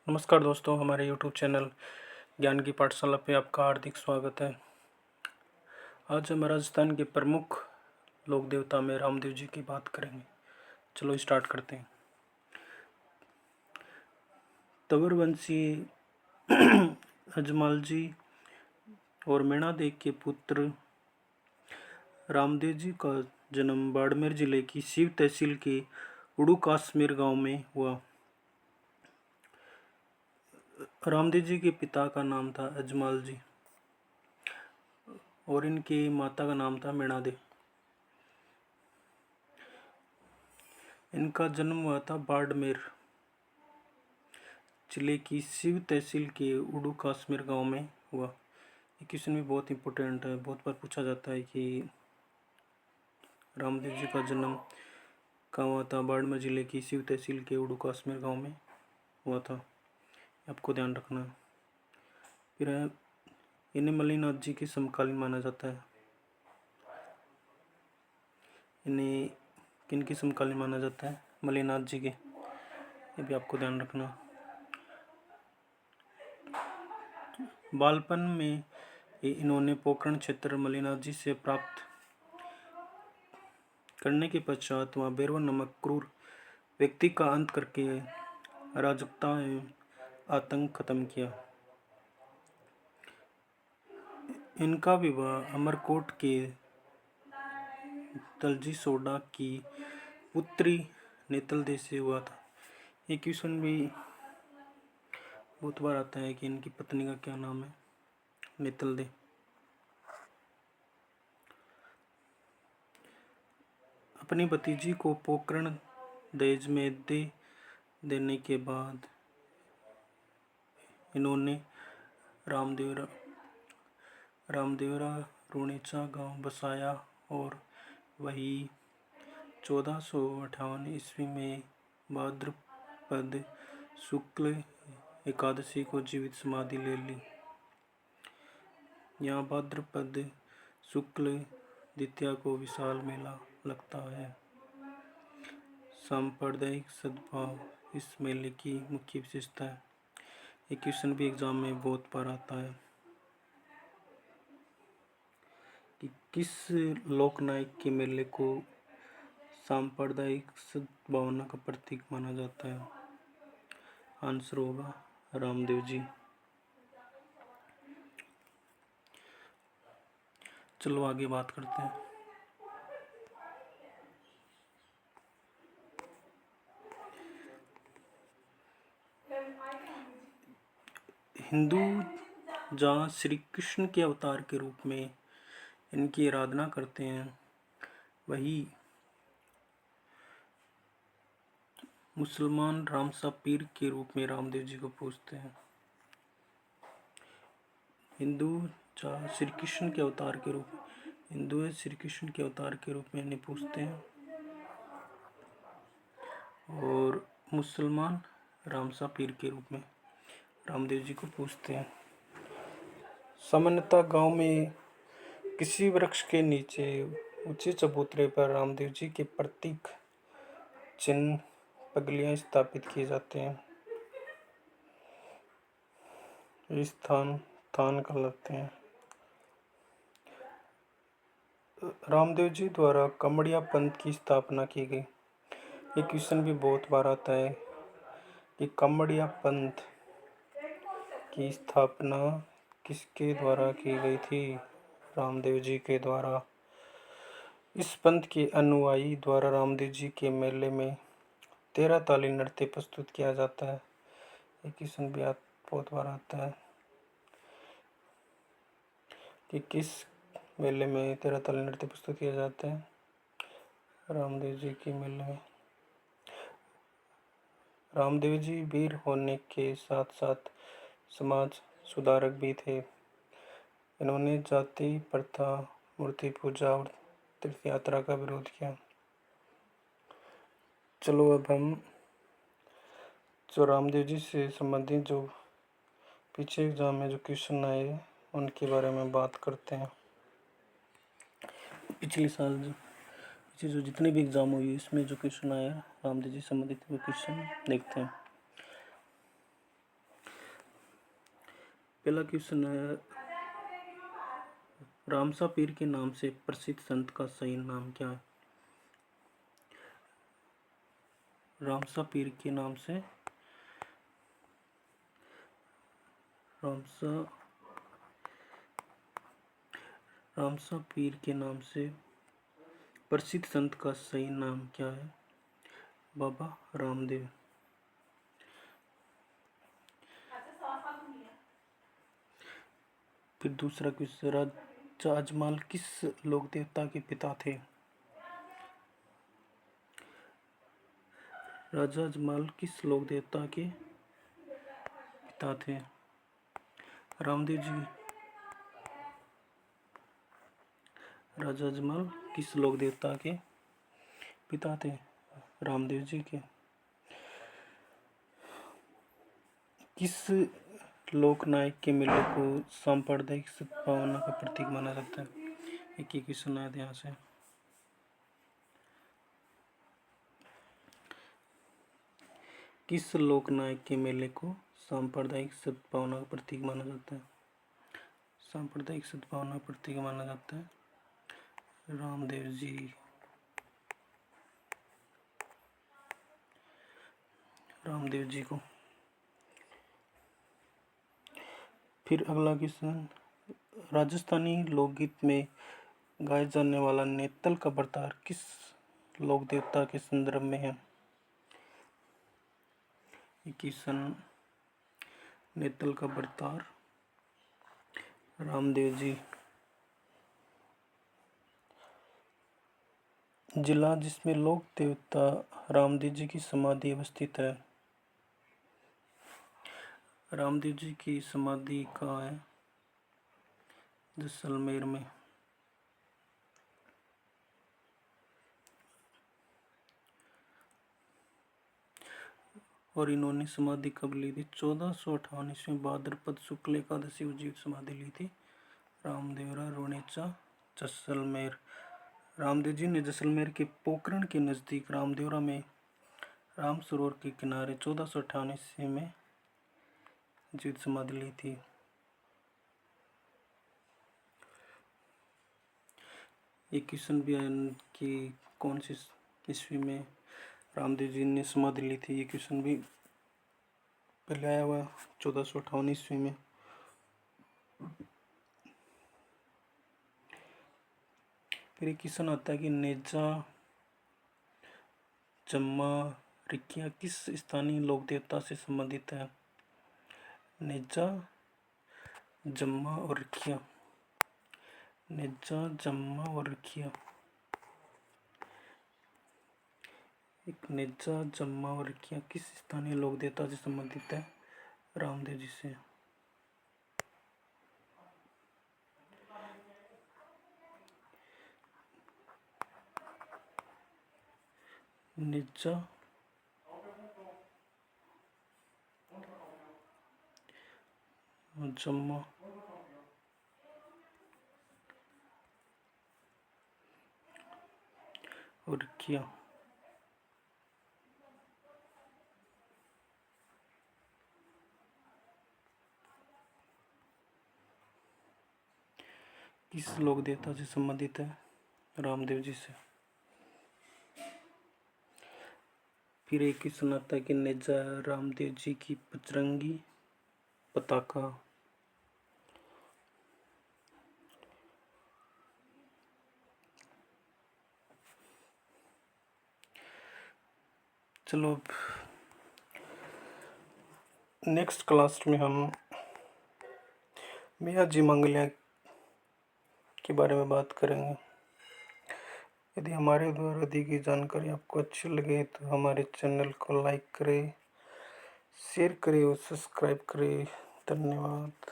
नमस्कार दोस्तों, हमारे YouTube चैनल ज्ञान की पाठशाला पे आपका हार्दिक स्वागत है। आज हम राजस्थान के प्रमुख लोक देवता में रामदेव जी की बात करेंगे। चलो स्टार्ट करते हैं। तवरवंशी अजमाल जी और मीणा देवी के पुत्र रामदेव जी का जन्म बाड़मेर जिले की शिव तहसील के उड़ू काश्मीर गांव में हुआ। रामदेव जी के पिता का नाम था अजमाल जी और इनकी माता का नाम था मीणा देवी। इनका जन्म हुआ था बाड़मेर जिले की शिव तहसील के उड़ू काश्मीर गांव में हुआ। ये क्वेश्चन भी बहुत इंपॉर्टेंट है, बहुत बार पूछा जाता है कि रामदेव जी का जन्म कहाँ हुआ था। बाड़मेर जिले की शिव तहसील के उड़ू काश्मीर गांव में हुआ था, आपको ध्यान रखना है। फिर इन्हें मल्लीनाथ जी के समकालीन माना जाता है। इन्हें किनके समकालीन माना जाता है? मल्लीनाथ जी के, ये भी आपको ध्यान रखना। बालपन में इन्होंने पोखरण क्षेत्र मल्लीनाथ जी से प्राप्त करने के पश्चात वहाँ बेरवन नामक क्रूर व्यक्ति का अंत करके अराजकता एवं आतंक खत्म किया। इनका विवाह अमरकोट के दलजी सोडा की पुत्री नेतल दे से हुआ था। ये क्वेश्चन भी बहुत बार आता है कि इनकी पत्नी का क्या नाम है? नेतल दे। अपनी भतीजी को पोकरण दहेज में देने के बाद इन्होंने रामदेवरा रूणेचा गांव बसाया और वही 1458 ईस्वी में भाद्रपद शुक्ल एकादशी को जीवित समाधि ले ली। यहाँ भाद्रपद शुक्ल द्वितीया को विशाल मेला लगता है। सांप्रदायिक सद्भाव इस मेले की मुख्य विशेषता है। ये क्वेश्चन भी एग्जाम में बहुत बार आता है कि किस लोकनायक के मेले को सांप्रदायिक सद्भावना का प्रतीक माना जाता है? आंसर होगा रामदेव जी। चलो आगे बात करते हैं। हिंदू जहाँ श्री कृष्ण के अवतार के रूप में इनकी आराधना करते हैं, वही मुसलमान रामसा पीर के रूप में रामदेव जी को पूजते हैं। हिंदू जहाँ श्री कृष्ण के अवतार के रूप में, हिंदू है श्री कृष्ण के अवतार के रूप में इन्हें पूजते हैं और मुसलमान रामसा पीर के रूप में रामदेव जी को पूजते हैं। सामान्यतः गांव में किसी वृक्ष के नीचे ऊंचे चबूतरे पर रामदेव जी के प्रतीक चिन्ह पगलियां स्थापित किए जाते हैं। इस थान कहलाते हैं। रामदेव जी द्वारा कमड़िया पंथ की स्थापना की गई। ये क्वेश्चन भी बहुत बार आता है कि कमड़िया पंथ की स्थापना किसके द्वारा की गई थी? रामदेव जी के द्वारा। इस पंथ के अनुयायी द्वारा रामदेव जी के मेले में 13 ताली नृत्य प्रस्तुत किया जाता है। ये क्वेश्चन भी बहुत बार आता है कि किस मेले में 13 ताली नृत्य प्रस्तुत किया जाता है? रामदेव जी के मेले में। रामदेव जी वीर होने के साथ साथ समाज सुधारक भी थे। इन्होंने जाति प्रथा, मूर्ति पूजा और तीर्थ यात्रा का विरोध किया। चलो अब हम जो रामदेव जी से संबंधित जो पीछे एग्जाम में जो क्वेश्चन आए उनके बारे में बात करते हैं। पिछले साल जो जितने भी एग्जाम हुई इसमें जो क्वेश्चन आया रामदेव जी से संबंधित वो क्वेश्चन देखते हैं। पहला क्वेश्चन है, रामसा पीर के नाम से प्रसिद्ध संत का सही नाम क्या है? रामसा पीर के नाम से रामसा पीर के नाम से प्रसिद्ध संत का सही नाम क्या है? बाबा रामदेव। फिर दूसरा क्वेश्चन, राजा अजमल किस लोक देवता के पिता थे? राजा अजमल किस लोक देवता के पिता थे? रामदेव जी। राजा अजमल किस लोक देवता के पिता थे? रामदेव जी के। किस लोकनायक के मेले को सांप्रदायिक सद्भावना का प्रतीक माना जाता है? एक ही क्वेश्चन आया ध्यान से। किस लोकनायक के मेले को सांप्रदायिक सद्भावना का प्रतीक माना जाता है? सांप्रदायिक सद्भावना का प्रतीक माना जाता है रामदेव जी। रामदेव जी को। फिर अगला क्वेश्चन, राजस्थानी लोकगीत में गाए जाने वाला नेतल का अवतार किस लोक देवता के संदर्भ में है? क्वेश्चन, नेतल का अवतार रामदेव जी। जिला जिसमें लोक देवता रामदेव जी की समाधि अवस्थित है। रामदेव जी की समाधि कहाँ है? जैसलमेर में। और इन्होंने समाधि कब ली थी? 1458 ईस्वी भाद्रपद शुक्ल एकादशी उजीव समाधि ली थी। रामदेवरा रोनेचा जैसलमेर। रामदेव जी ने जैसलमेर के पोखरण के नज़दीक रामदेवरा में राम सरोवर के किनारे 1458 ईस्वी में जीवित समाधि ली थी। एक क्वेश्चन भी कि कौन सी ईस्वी में रामदेव जी ने समाधि ली थी? ये क्वेश्चन भी पहले आया हुआ 1458 ईस्वी में। फिर एक क्वेश्चन आता है कि नेजा जम्मा रिकिया किस स्थानीय लोक देवता से संबंधित है? नेजा जम्मा और रिकिया। नेजा जम्मा और रिकिया। एक नेजा जम्मा और रिकिया किस स्थानीय लोक देवता से संबंधित है? रामदेव जी से। नेजा जम्मा और रिकिया। किस लोक देवता से संबंधित है? रामदेव जी से। फिर एक क्वेश्चन आता है कि नेजा रामदेव जी की बजरंगी पताका। चलो नेक्स्ट क्लास में हम मियाँ जी मंगलिया के बारे में बात करेंगे। यदि हमारे द्वारा दी गई जानकारी आपको अच्छी लगे तो हमारे चैनल को लाइक करें, शेयर करें और सब्सक्राइब करें। धन्यवाद।